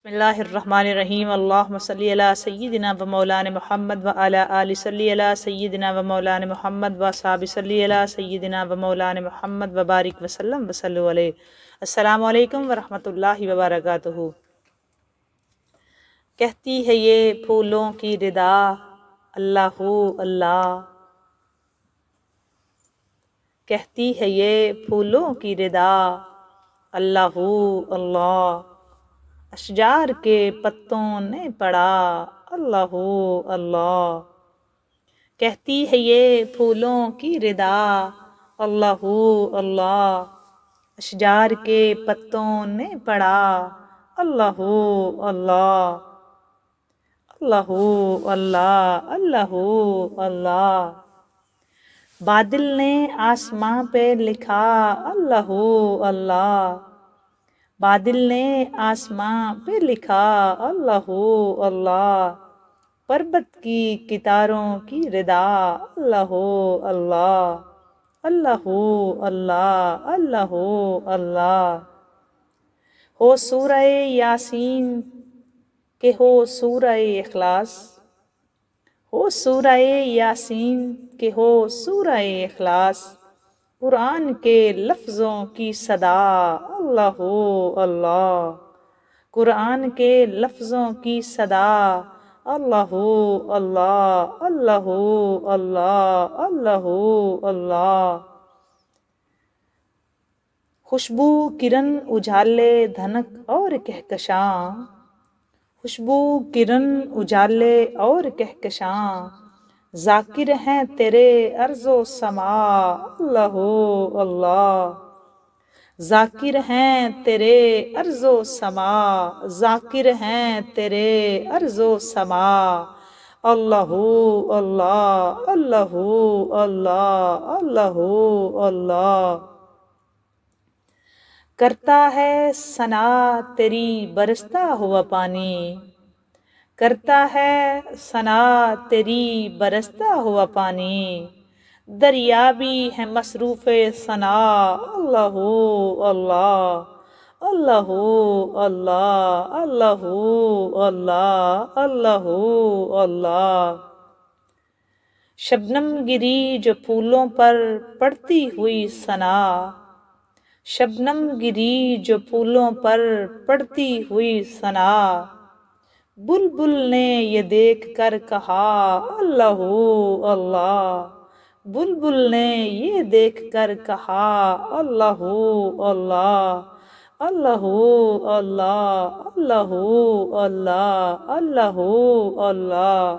بسم اللہ الرحمن الرحیم اللہم صلی علی سیدنا و مولانا محمد و علی آل صلی علی سیدنا و مولانا محمد و صحابہ صلی علی سیدنا و مولانا محمد و بارک وسلم وصلو علیہ۔ السلام علیکم ورحمۃ اللہ وبرکاتہ۔ کہتی ہے یہ پھولوں کی ردا اللہ اللہ، کہتی ہے یہ پھولوں کی ردا اللہ اللہ، اشجار کے پتوں نے پڑھا اللہ اللہ، کہتی ہے یہ پھولوں کی ردا اللہ اللہ، اشجار کے پتوں نے پڑھا اللہ اللہ، اللہ اللہ اللہ اللہ، بادل نے آسماں پہ لکھا اللہ اللہ، بادل نے آسماں پہ لکھا اللہ اللہ، پربت کی کتاروں کی ردا اللہ اللہ، اللہ اللہ اللہ اللہ، ہو سورہ یاسین کہ ہو سورہ اخلاص، ہو سورہ یاسین کہ ہو سورہ اخلاص، قرآن کے لفظوں کی صدا اللہ اللہ، قرآن کے لفظوں کی صدا اللہ اللہ اللہ اللہ اللہ اللہ، خوشبو کرن اجالے دھنک اور کہکشاں، خوشبو کرن اجالے اور کہکشاں، ذاکر ہیں تیرے ارض و سماء اللہ اللہ، ذاکر ہیں تیرے ارض و سماء، ذاکر ہیں تیرے ارض و سماء، اللہ اللہ اللہ اللہ اللہ اللہ، کرتا ہے ثنا تیری برستا ہوا پانی، کرتا ہے ثنا تیری برستا ہوا پانی، دریا بھی ہے مصروف ثنا اللہ اللہ، اللہ اللہ اللہ اللہ اللہ اللہ، شبنم گری جو پھولوں پر پڑتی ہوئی ثنا، شبنم گری جو پھولوں پر پڑتی ہوئی ثنا، بلبل نے یہ دیکھ کر کہا اللہ اللہ، بلبل نے یہ دیکھ کر کہا اللہ اللہ، اللہ اللہ اللہ اللہ اللہ اللہ،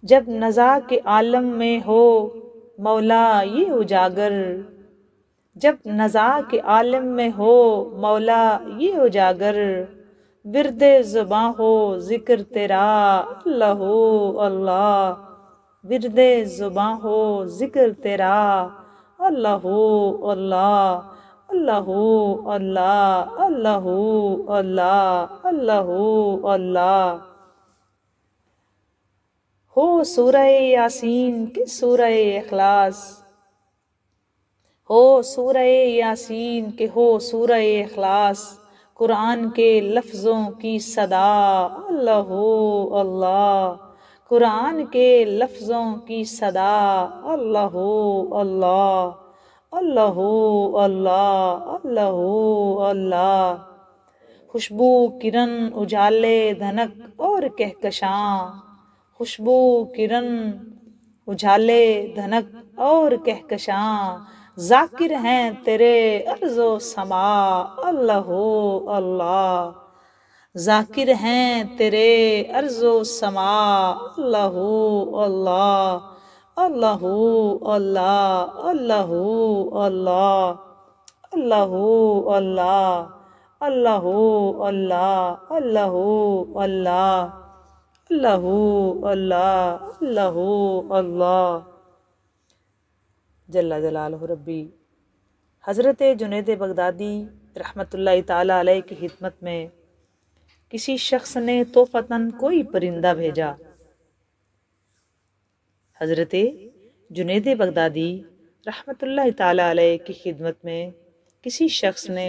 جب نزا کے عالم میں ہو مولا یہ اجاگر، جب نزا کے عالم میں ہو مولا یہ اجاگر، ورد زباں ہو ذکر تیرا اللہ اللہ، ورد زباں ہو ذکر تیرا اللہ اللہ، اللہ اللہ اللہ اللہ اللہ اللہ، ہو سورہ یاسین کہ سورہ اخلاص، ہو سورہ یاسین کہ ہو سورہ اخلاص، قرآن کے لفظوں کی صدا اللہ اللہ، قرآن کے لفظوں کی صدا اللہ اللہ، اللہ اللہ اللہ اللہ، خوشبو کرن اجالے دھنک اور کہکشاں، خوشبو کرن اجالے دھنک اور کہکشاں، ذاکر ہیں تیرے ارض و سماء اللہ اللہ، ذاکر ہیں تیرے ارض و سماء اللہ اللہ، اللہ اللہ اللہ اللہ، اللہ اللہ اللہ اللہ اللہ اللہ، اللہ اللہ اللہ اللہ، جل جلالہ ربی۔ حضرت جنید بغدادی رحمۃ اللہ تعالیٰ علیہ کی خدمت میں کسی شخص نے تحفتاً کوئی پرندہ بھیجا۔ حضرت جنید بغدادی رحمۃ اللہ تعالیٰ علیہ کی خدمت میں کسی شخص نے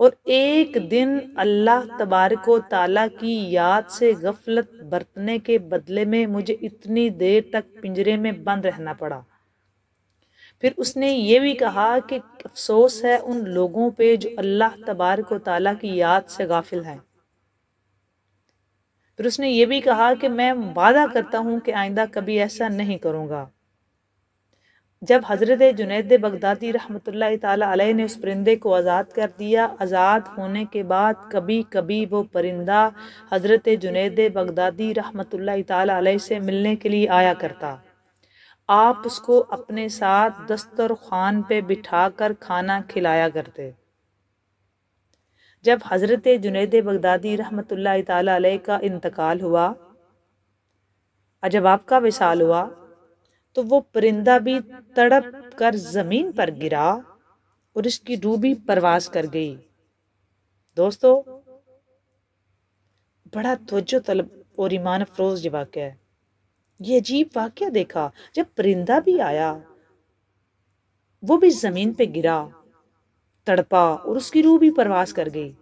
اور ایک دن اللہ تبارک و تعالیٰ کی یاد سے غفلت برتنے کے بدلے میں مجھے اتنی دیر تک پنجرے میں بند رہنا پڑا۔ پھر اس نے یہ بھی کہا کہ افسوس ہے ان لوگوں پہ جو اللہ تبارک و تعالیٰ کی یاد سے غافل ہیں۔ پھر اس نے یہ بھی کہا کہ میں وعدہ کرتا ہوں کہ آئندہ کبھی ایسا نہیں کروں گا۔ جب حضرت جنید بغدادی رحمۃ اللہ تعالیٰ علیہ نے اس پرندے کو آزاد کر دیا، آزاد ہونے کے بعد کبھی کبھی وہ پرندہ حضرت جنید بغدادی رحمۃ اللہ تعالیٰ علیہ سے ملنے کے لیے آیا کرتا۔ آپ اس کو اپنے ساتھ دسترخوان پہ بٹھا کر کھانا کھلایا کرتے۔ جب حضرت جنید بغدادی رحمۃ اللہ تعالیٰ علیہ کا انتقال ہوا اور جب آپ کا وصال ہوا تو وہ پرندہ بھی تڑپ کر زمین پر گرا اور اس کی روح بھی پرواز کر گئی۔ دوستو، بڑا توجہ طلب اور ایمان افروز یہ واقعہ ہے۔ یہ عجیب واقعہ دیکھا، جب پرندہ بھی آیا وہ بھی زمین پہ گرا، تڑپا اور اس کی روح بھی پرواز کر گئی۔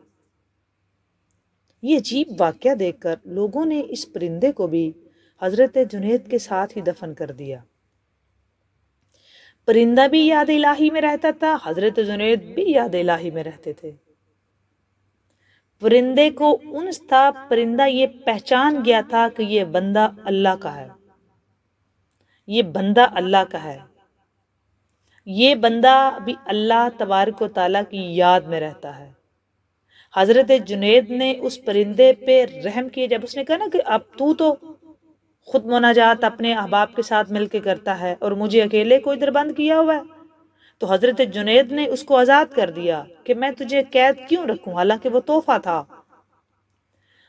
یہ عجیب واقعہ دیکھ کر لوگوں نے اس پرندے کو بھی حضرت جنید کے ساتھ ہی دفن کر دیا۔ پرندہ بھی یاد الہی میں رہتا تھا، حضرت جنید بھی یاد الہی میں رہتے تھے۔ پرندے کو انس تھا، پرندہ یہ پہچان گیا تھا کہ یہ بندہ اللہ کا ہے، یہ بندہ اللہ کا ہے، یہ بندہ بھی اللہ تبارک و تعالیٰ کی یاد میں رہتا ہے۔ حضرت جنید نے اس پرندے پہ رحم کیا جب اس نے کہا نا کہ اب تو خود مناجات اپنے احباب کے ساتھ مل کے کرتا ہے اور مجھے اکیلے کو ادھر بند کیا ہوا ہے، تو حضرت جنید نے اس کو آزاد کر دیا کہ میں تجھے قید کیوں رکھوں، حالانکہ وہ تحفہ تھا۔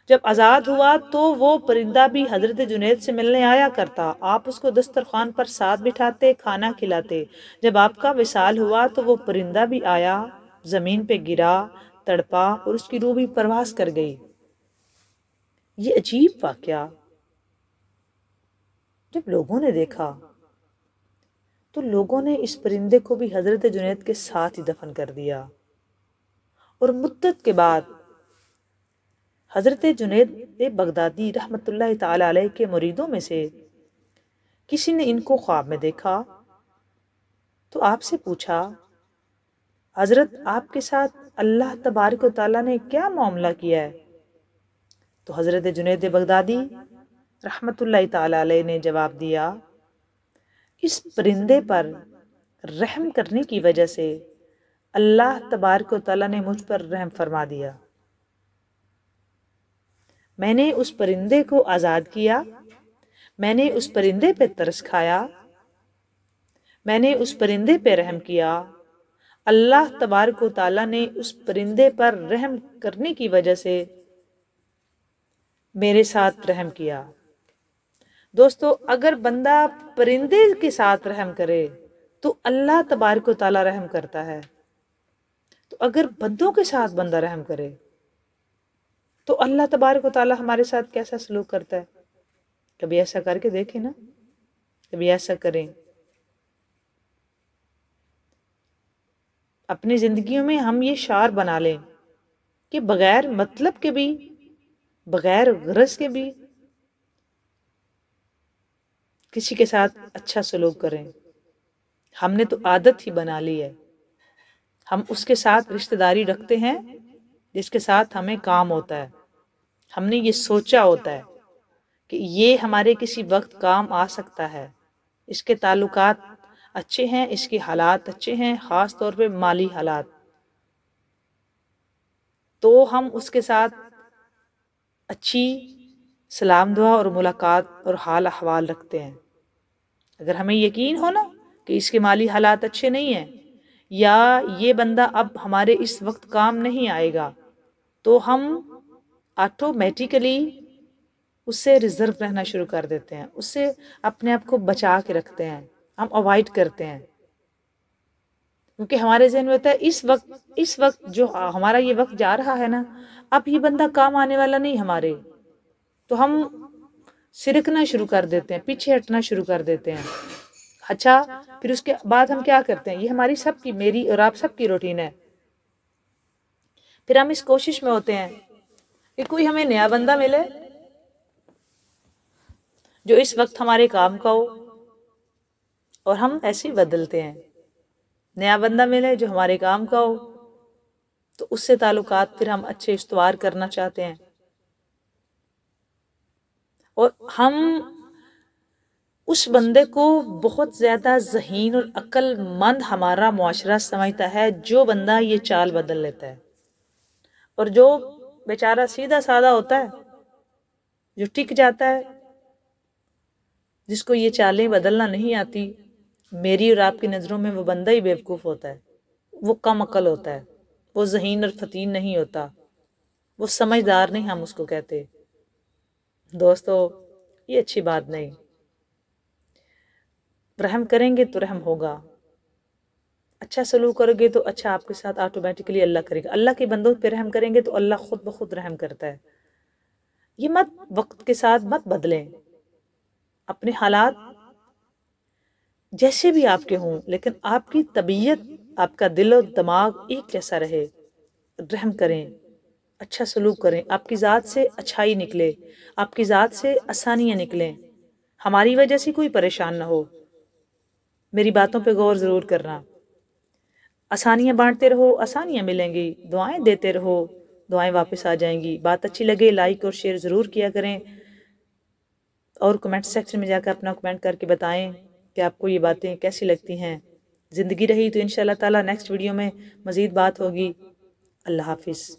جب آزاد ہوا تو وہ پرندہ بھی حضرت جنید سے ملنے آیا کرتا، آپ اس کو دسترخوان پر ساتھ بٹھاتے، کھانا کھلاتے۔ جب آپ کا وصال ہوا تو وہ پرندہ بھی آیا، زمین پہ گرا، تڑپا اور اس کی روح بھی پرواز کر گئی۔ یہ عجیب واقعہ جب لوگوں نے دیکھا تو لوگوں نے اس پرندے کو بھی حضرت جنید کے ساتھ ہی دفن کر دیا، اور مدت کے بعد حضرت جنید بغدادی رحمۃ اللہ تعالی علیہ کے مریدوں میں سے کسی نے ان کو خواب میں دیکھا تو آپ سے پوچھا، حضرت آپ کے ساتھ اللہ تبارک و تعالیٰ نے کیا معاملہ کیا ہے؟ تو حضرت جنید بغدادی رحمۃ اللہ تعالی علیہ نے جواب دیا، اس پرندے پر رحم کرنے کی وجہ سے اللہ تبارک و تعالیٰ نے مجھ پر رحم فرما دیا۔ میں نے اس پرندے کو آزاد کیا، میں نے اس پرندے پہ ترس کھایا، میں نے اس پرندے پہ رحم کیا، اللہ تبارک و تعالیٰ نے اس پرندے پر رحم کرنے کی وجہ سے میرے ساتھ رحم کیا۔ دوستو، اگر بندہ پرندے کے ساتھ رحم کرے تو اللہ تبارک و تعالیٰ رحم کرتا ہے، تو اگر بندوں کے ساتھ بندہ رحم کرے تو اللہ تبارک و تعالیٰ ہمارے ساتھ کیسا سلوک کرتا ہے؟ کبھی ایسا کر کے دیکھیں نا، کبھی ایسا کریں۔ اپنی زندگیوں میں ہم یہ شعار بنا لیں کہ بغیر مطلب کے بھی، بغیر غرض کے بھی کسی کے ساتھ اچھا سلوک کریں۔ ہم نے تو عادت ہی بنا لی ہے، ہم اس کے ساتھ رشتہ داری رکھتے ہیں جس کے ساتھ ہمیں کام ہوتا ہے، ہم نے یہ سوچا ہوتا ہے کہ یہ ہمارے کسی وقت کام آ سکتا ہے، اس کے تعلقات اچھے ہیں، اس کے حالات اچھے ہیں، خاص طور پہ مالی حالات، تو ہم اس کے ساتھ اچھی سلام دعا اور ملاقات اور حال احوال رکھتے ہیں۔ اگر ہمیں یقین ہو نا کہ اس کے مالی حالات اچھے نہیں ہیں یا یہ بندہ اب ہمارے اس وقت کام نہیں آئے گا، تو ہم آٹومیٹیکلی اس سے ریزرو رہنا شروع کر دیتے ہیں، اس سے اپنے آپ کو بچا کے رکھتے ہیں، ہم اوائڈ کرتے ہیں، کیونکہ ہمارے ذہن میں ہوتا ہے اس وقت جو ہمارا یہ وقت جا رہا ہے نا، اب یہ بندہ کام آنے والا نہیں ہمارے، تو ہم سرکنا شروع کر دیتے ہیں، پیچھے ہٹنا شروع کر دیتے ہیں۔ اچھا، پھر اس کے بعد ہم کیا کرتے ہیں؟ یہ ہماری سب کی، میری اور آپ سب کی روٹین ہے۔ پھر ہم اس کوشش میں ہوتے ہیں کہ کوئی ہمیں نیا بندہ ملے جو اس وقت ہمارے کام کا ہو، اور ہم ایسے ہی بدلتے ہیں۔ نیا بندہ ملے جو ہمارے کام کا ہو تو اس سے تعلقات پھر ہم اچھے استوار کرنا چاہتے ہیں، اور ہم اس بندے کو بہت زیادہ ذہین اور عقل مند ہمارا معاشرہ سمجھتا ہے جو بندہ یہ چال بدل لیتا ہے، اور جو بیچارہ سیدھا سادہ ہوتا ہے، جو ٹک جاتا ہے، جس کو یہ چالیں بدلنا نہیں آتی، میری اور آپ کی نظروں میں وہ بندہ ہی بیوقوف ہوتا ہے، وہ کم عقل ہوتا ہے، وہ ذہین اور فتین نہیں ہوتا، وہ سمجھدار نہیں ہم اس کو کہتے۔ دوستو یہ اچھی بات نہیں۔ رحم کریں گے تو رحم ہوگا، اچھا سلوک کرو گے تو اچھا آپ کے ساتھ آٹومیٹکلی اللہ کرے گا۔ اللہ کے بندوں پہ رحم کریں گے تو اللہ خود بخود رحم کرتا ہے۔ یہ مت وقت کے ساتھ مت بدلیں، اپنے حالات جیسے بھی آپ کے ہوں لیکن آپ کی طبیعت، آپ کا دل و دماغ ایک جیسا رہے۔ رحم کریں، اچھا سلوک کریں، آپ کی ذات سے اچھائی نکلے، آپ کی ذات سے آسانیاں نکلیں، ہماری وجہ سے کوئی پریشان نہ ہو۔ میری باتوں پہ غور ضرور کرنا۔ آسانیاں بانٹتے رہو، آسانیاں ملیں گی، دعائیں دیتے رہو، دعائیں واپس آ جائیں گی۔ بات اچھی لگے لائک اور شیئر ضرور کیا کریں، اور کمنٹ سیکشن میں جا کر اپنا کمنٹ کر کے بتائیں کہ آپ کو یہ باتیں کیسی لگتی ہیں۔ زندگی رہی تو انشاءاللہ تعالی نیکسٹ ویڈیو میں مزید بات ہوگی۔ اللہ حافظ۔